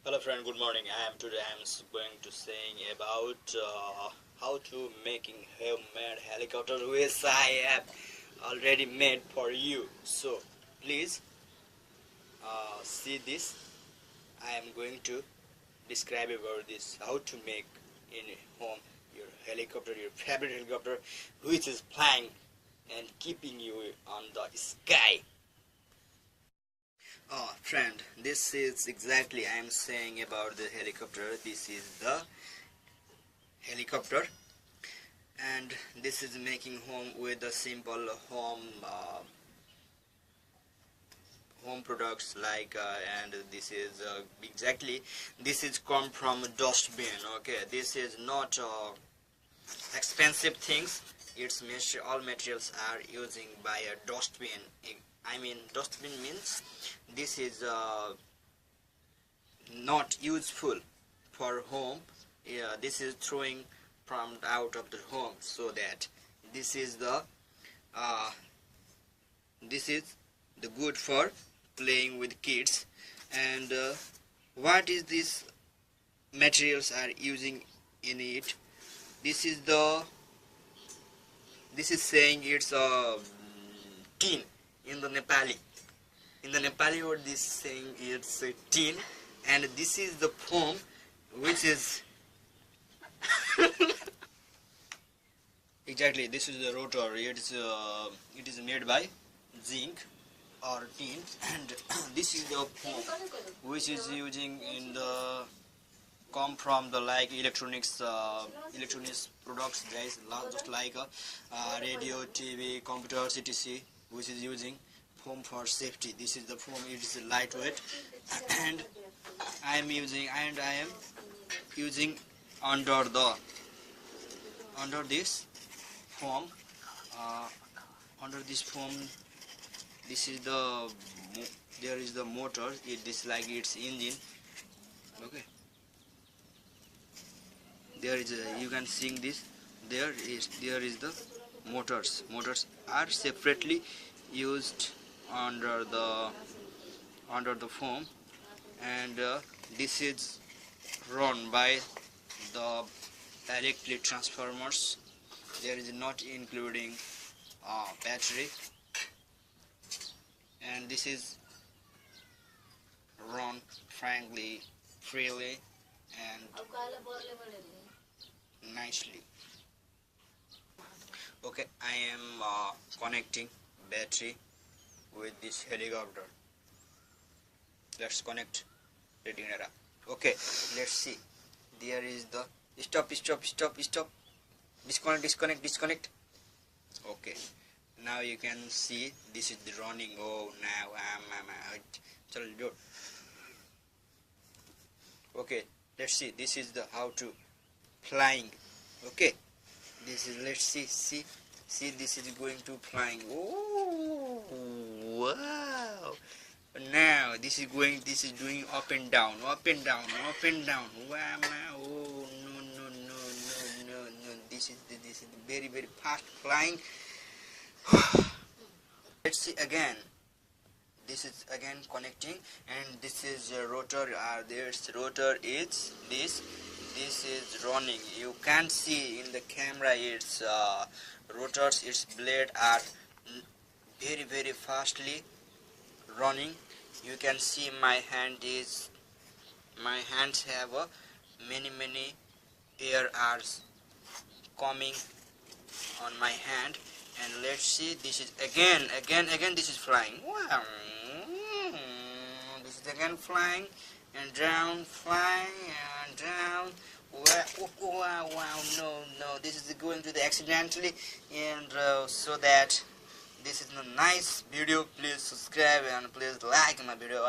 Hello friend, good morning. Today I'm going to saying about how to making homemade helicopter which I have already made for you. So please see this. I am going to describe about this how to make in home your helicopter, your favorite helicopter, which is flying and keeping you on the sky. Oh, friend, this is exactly I am saying about the helicopter. This is the helicopter, and this is making home with a simple home products like and this is exactly this is come from dustbin. Okay, this is not expensive things. All materials are using by a dustbin. I mean dustbin means this is not useful for home. Yeah, this is throwing from out of the home, so that this is the uh, this is the good for playing with kids. And what is this materials are using in it? This is saying it's a tin in the Nepali. In the Nepali word, this saying it's a tin, and this is the foam, which is exactly this is the rotor. It is made by zinc or tin, and this is the foam which is using in the come from the like electronics products guys, just like radio, TV, computers, etc., which is using foam for safety. This is the foam. It is lightweight, and I am using under this foam. uh, Under this foam, this is there is the motor. It is like its engine. Okay, there is you can see this. There is the motors are separately used under the foam, and this is run by the electric transformers. There is not including battery, and this is run freely and nicely. Okay, I am connecting battery with this helicopter. Let's connect reading it up. Okay, let's see. There is the stop. Disconnect. Okay, now you can see this is the running. Oh, now I'm okay, let's see. This is the how to flying. Okay, this is, let's see, this is going to flying. Oh wow, now this is doing up and down. Wow, oh no, this is very fast flying. Let's see again. This is again connecting, and this is a rotor. There's rotor is this is running. You can see in the camera its rotors, its blade are very fastly running. You can see my hands have many air are coming on my hand. And let's see, this is again this is flying. Wow, this is again flying and down, flying and down. Wow, no, this is going to the accidentally. And so that this is a nice video. Please subscribe and please like my video.